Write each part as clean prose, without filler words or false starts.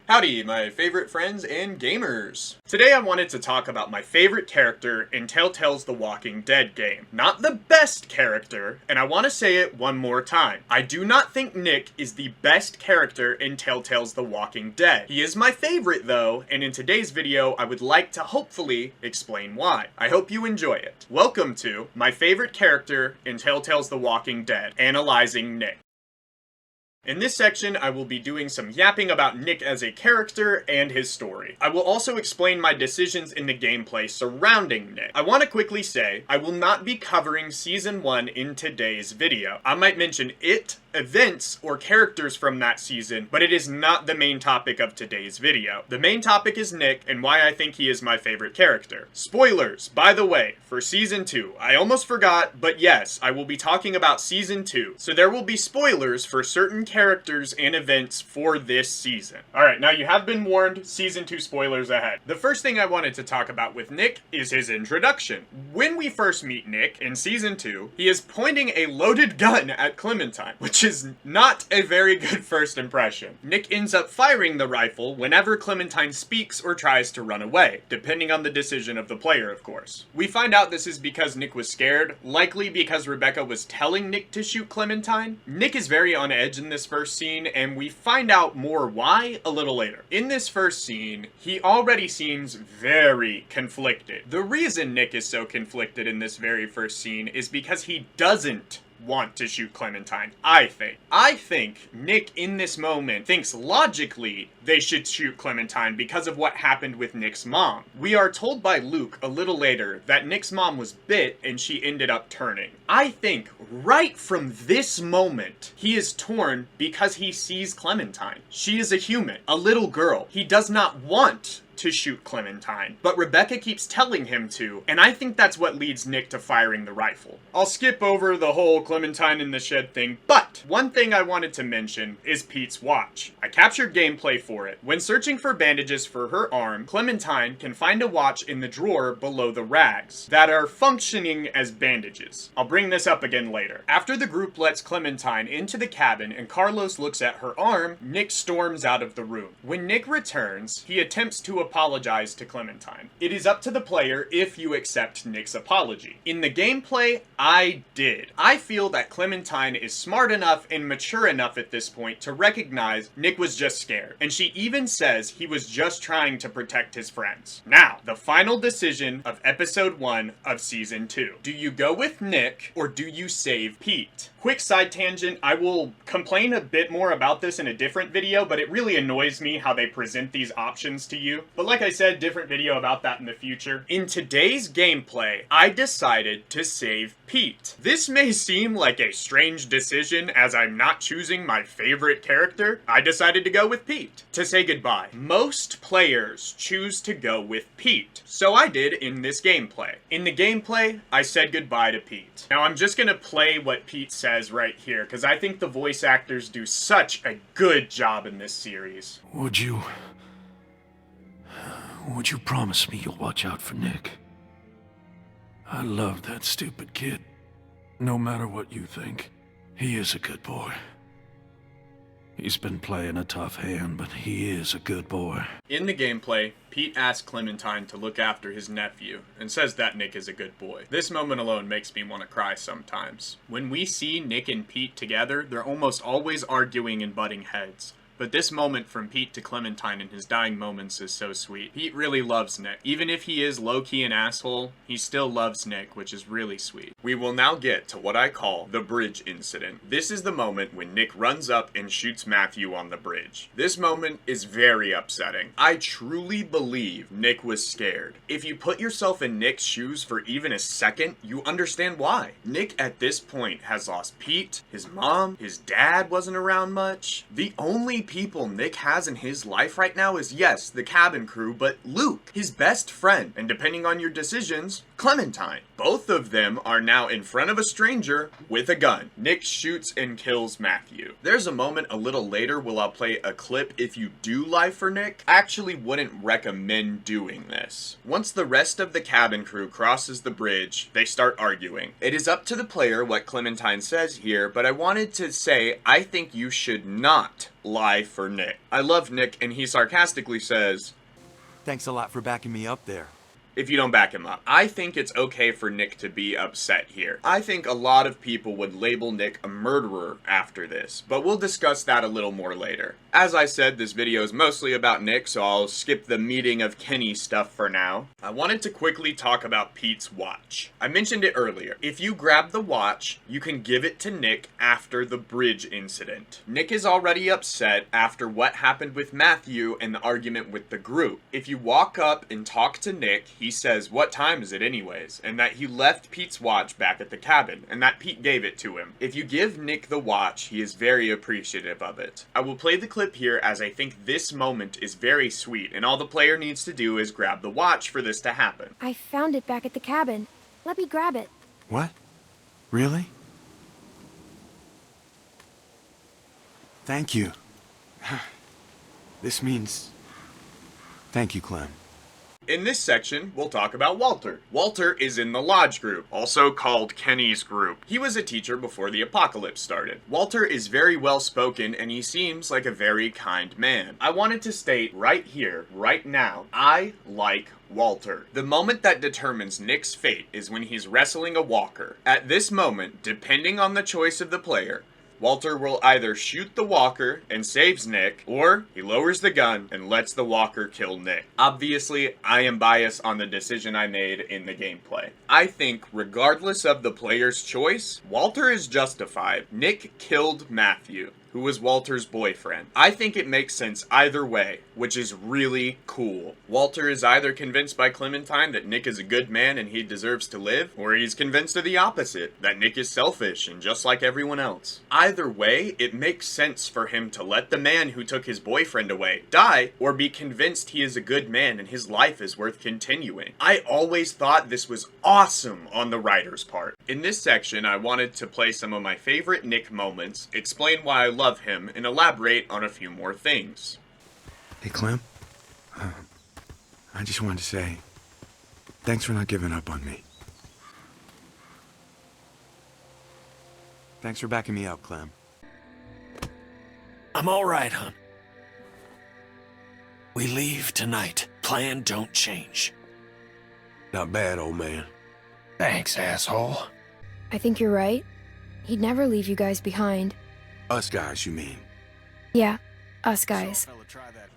Howdy, my favorite friends and gamers! Today I wanted to talk about my favorite character in Telltale's The Walking Dead game. Not the best character, and I want to say it one more time. I do not think Nick is the best character in Telltale's The Walking Dead. He is my favorite though, and in today's video I would like to hopefully explain why. I hope you enjoy it. Welcome to my favorite character in Telltale's The Walking Dead, analyzing Nick. In this section, I will be doing some yapping about Nick as a character and his story. I will also explain my decisions in the gameplay surrounding Nick. I want to quickly say, I will not be covering Season 1 in today's video. I might mention events, or characters from that season, but it is not the main topic of today's video. The main topic is Nick, and why I think he is my favorite character. Spoilers, by the way, for Season 2. I almost forgot, but yes, I will be talking about Season 2, so there will be spoilers for certain characters and events for this season. Alright, now you have been warned, Season 2 spoilers ahead. The first thing I wanted to talk about with Nick is his introduction. When we first meet Nick in Season 2, he is pointing a loaded gun at Clementine, which is not a very good first impression. Nick ends up firing the rifle whenever Clementine speaks or tries to run away, depending on the decision of the player, of course. We find out this is because Nick was scared, likely because Rebecca was telling Nick to shoot Clementine. Nick is very on edge in this first scene, and we find out more why a little later. In this first scene, he already seems very conflicted. The reason Nick is so conflicted in this very first scene is because he doesn't want to shoot Clementine, I think. I think Nick in this moment thinks logically they should shoot Clementine because of what happened with Nick's mom. We are told by Luke a little later that Nick's mom was bit and she ended up turning. I think right from this moment, he is torn because he sees Clementine. She is a human, a little girl. He does not want to shoot Clementine, but Rebecca keeps telling him to, and I think that's what leads Nick to firing the rifle. I'll skip over the whole Clementine in the shed thing, but one thing I wanted to mention is Pete's watch. I captured gameplay for it. When searching for bandages for her arm, Clementine can find a watch in the drawer below the rags that are functioning as bandages. I'll bring this up again later. After the group lets Clementine into the cabin and Carlos looks at her arm, Nick storms out of the room. When Nick returns, he attempts to apologize to Clementine. It is up to the player if you accept Nick's apology. In the gameplay, I did. I feel that Clementine is smart enough and mature enough at this point to recognize Nick was just scared, and she even says he was just trying to protect his friends. Now, the final decision of episode 1 of season 2. Do you go with Nick or do you save Pete? Quick side tangent, I will complain a bit more about this in a different video, but it really annoys me how they present these options to you. But like I said, different video about that in the future. In today's gameplay, I decided to save Pete. This may seem like a strange decision as I'm not choosing my favorite character. I decided to go with Pete to say goodbye. Most players choose to go with Pete, so I did in this gameplay. In the gameplay, I said goodbye to Pete. Now I'm just gonna play what Pete says right here, because I think the voice actors do such a good job in this series. Would you promise me you'll watch out for Nick? I love that stupid kid. No matter what you think, he is a good boy. He's been playing a tough hand, but he is a good boy. In the gameplay, Pete asks Clementine to look after his nephew, and says that Nick is a good boy. This moment alone makes me want to cry sometimes. When we see Nick and Pete together, they're almost always arguing and butting heads. But this moment from Pete to Clementine in his dying moments is so sweet. Pete really loves Nick. Even if he is low-key an asshole, he still loves Nick, which is really sweet. We will now get to what I call the bridge incident. This is the moment when Nick runs up and shoots Matthew on the bridge. This moment is very upsetting. I truly believe Nick was scared. If you put yourself in Nick's shoes for even a second, you understand why. Nick at this point has lost Pete, his mom, his dad wasn't around much. The only people Nick has in his life right now is, yes, the cabin crew, but Luke, his best friend, and depending on your decisions, Clementine. Both of them are now in front of a stranger with a gun. Nick shoots and kills Matthew. There's a moment a little later where I'll play a clip if you do lie for Nick. I actually wouldn't recommend doing this. Once the rest of the cabin crew crosses the bridge, they start arguing. It is up to the player what Clementine says here, but I wanted to say I think you should not lie for Nick. I love Nick, and he sarcastically says, Thanks a lot for backing me up there. if you don't back him up. I think it's okay for Nick to be upset here. I think a lot of people would label Nick a murderer after this, but we'll discuss that a little more later. As I said, this video is mostly about Nick, so I'll skip the meeting of Kenny stuff for now. I wanted to quickly talk about Pete's watch. I mentioned it earlier. If you grab the watch, you can give it to Nick after the bridge incident. Nick is already upset after what happened with Matthew and the argument with the group. If you walk up and talk to Nick, he says, "What time is it anyways?" and that he left Pete's watch back at the cabin, and that Pete gave it to him. If you give Nick the watch, he is very appreciative of it. I will play the clip here as I think this moment is very sweet, and all the player needs to do is grab the watch for this to happen. I found it back at the cabin. Let me grab it. What? Really? Thank you. This means... Thank you, Clem. In this section, we'll talk about Walter. Walter is in the Lodge group, also called Kenny's group. He was a teacher before the apocalypse started. Walter is very well spoken and he seems like a very kind man. I wanted to state right here, right now, I like Walter. The moment that determines Nick's fate is when he's wrestling a walker. At this moment, depending on the choice of the player, Walter will either shoot the walker and saves Nick, or he lowers the gun and lets the walker kill Nick. Obviously, I am biased on the decision I made in the gameplay. I think, regardless of the player's choice, Walter is justified. Nick killed Matthew, who was Walter's boyfriend. I think it makes sense either way, which is really cool. Walter is either convinced by Clementine that Nick is a good man and he deserves to live, or he's convinced of the opposite, that Nick is selfish and just like everyone else. Either way, it makes sense for him to let the man who took his boyfriend away die, or be convinced he is a good man and his life is worth continuing. I always thought this was awesome on the writer's part. In this section, I wanted to play some of my favorite Nick moments, explain why I love him, and elaborate on a few more things. Hey, Clem. I just wanted to say, thanks for not giving up on me. Thanks for backing me up, Clem. I'm all right, hon. We leave tonight. Plan don't change. Not bad, old man. Thanks, asshole. I think you're right. He'd never leave you guys behind. Us guys, you mean? Yeah, us guys.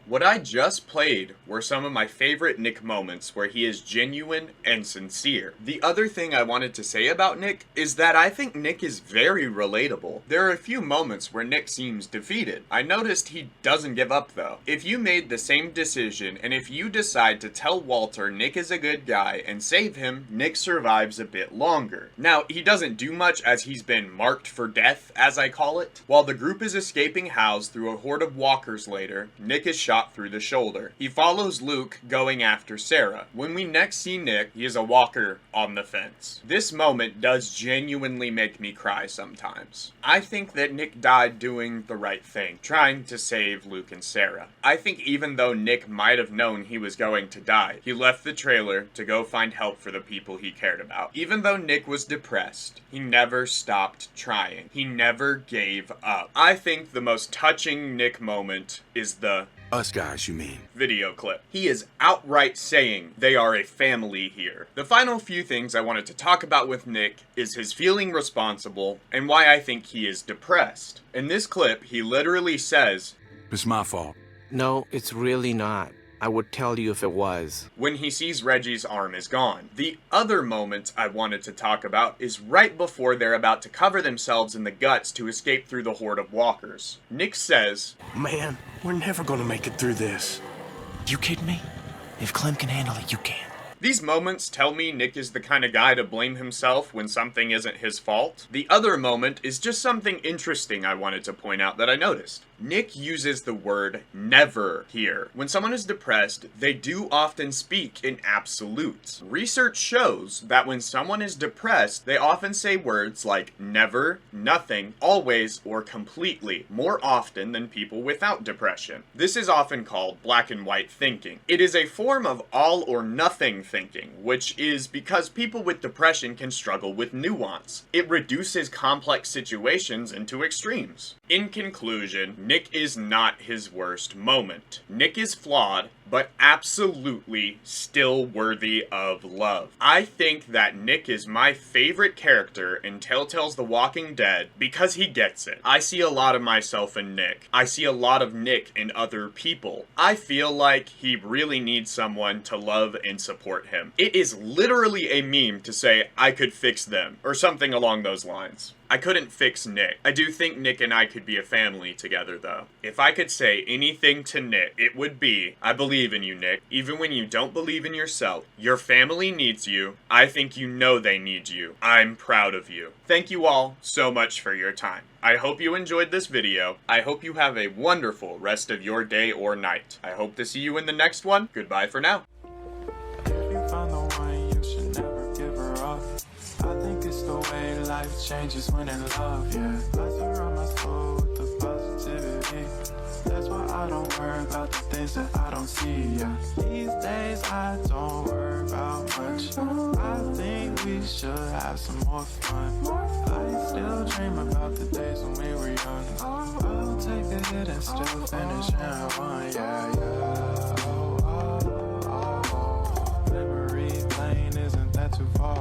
What I just played were some of my favorite Nick moments where he is genuine and sincere. The other thing I wanted to say about Nick is that I think Nick is very relatable. There are a few moments where Nick seems defeated. I noticed he doesn't give up though. If you made the same decision and if you decide to tell Walter Nick is a good guy and save him, Nick survives a bit longer. Now, he doesn't do much as he's been marked for death, as I call it. While the group is escaping housed through a horde of walkers later, Nick is shot through the shoulder. He follows Luke going after Sarah. When we next see Nick, he is a walker on the fence. This moment does genuinely make me cry sometimes. I think that Nick died doing the right thing, trying to save Luke and Sarah. I think even though Nick might have known he was going to die, he left the trailer to go find help for the people he cared about. Even though Nick was depressed, he never stopped trying. He never gave up. I think the most touching Nick moment is the Us guys, you mean? video clip. He is outright saying they are a family here. The final few things I wanted to talk about with Nick is his feeling responsible and why I think he is depressed. In this clip, he literally says, It's my fault. No, it's really not. I would tell you if it was. when he sees Reggie's arm is gone. The other moment I wanted to talk about is right before they're about to cover themselves in the guts to escape through the horde of walkers. Nick says, Man, we're never gonna make it through this. You kidding me? If Clem can handle it, you can. these moments tell me Nick is the kind of guy to blame himself when something isn't his fault. The other moment is just something interesting I wanted to point out that I noticed. Nick uses the word never here. When someone is depressed, they do often speak in absolutes. Research shows that when someone is depressed, they often say words like never, nothing, always, or completely, more often than people without depression. This is often called black and white thinking. It is a form of all or nothing thinking, which is because people with depression can struggle with nuance. It reduces complex situations into extremes. In conclusion, Nick is not his worst moment. Nick is flawed, but absolutely still worthy of love. I think that Nick is my favorite character in Telltale's The Walking Dead because he gets it. I see a lot of myself in Nick. I see a lot of Nick in other people. I feel like he really needs someone to love and support him. It is literally a meme to say, I could fix them, or something along those lines. I couldn't fix Nick. I do think Nick and I could be a family together, though. If I could say anything to Nick, it would be, I believe in you, Nick. Even when you don't believe in yourself, your family needs you. I think you know they need you. I'm proud of you. Thank you all so much for your time. I hope you enjoyed this video. I hope you have a wonderful rest of your day or night. I hope to see you in the next one. Goodbye for now. Life changes when in love, yeah. I surround my soul with the positivity. That's why I don't worry about the things that I don't see, yeah. These days I don't worry about much. I think we should have some more fun. I still dream about the days when we were young. I'll take a hit and still finish in one, yeah, yeah. Memory lane, isn't that too far?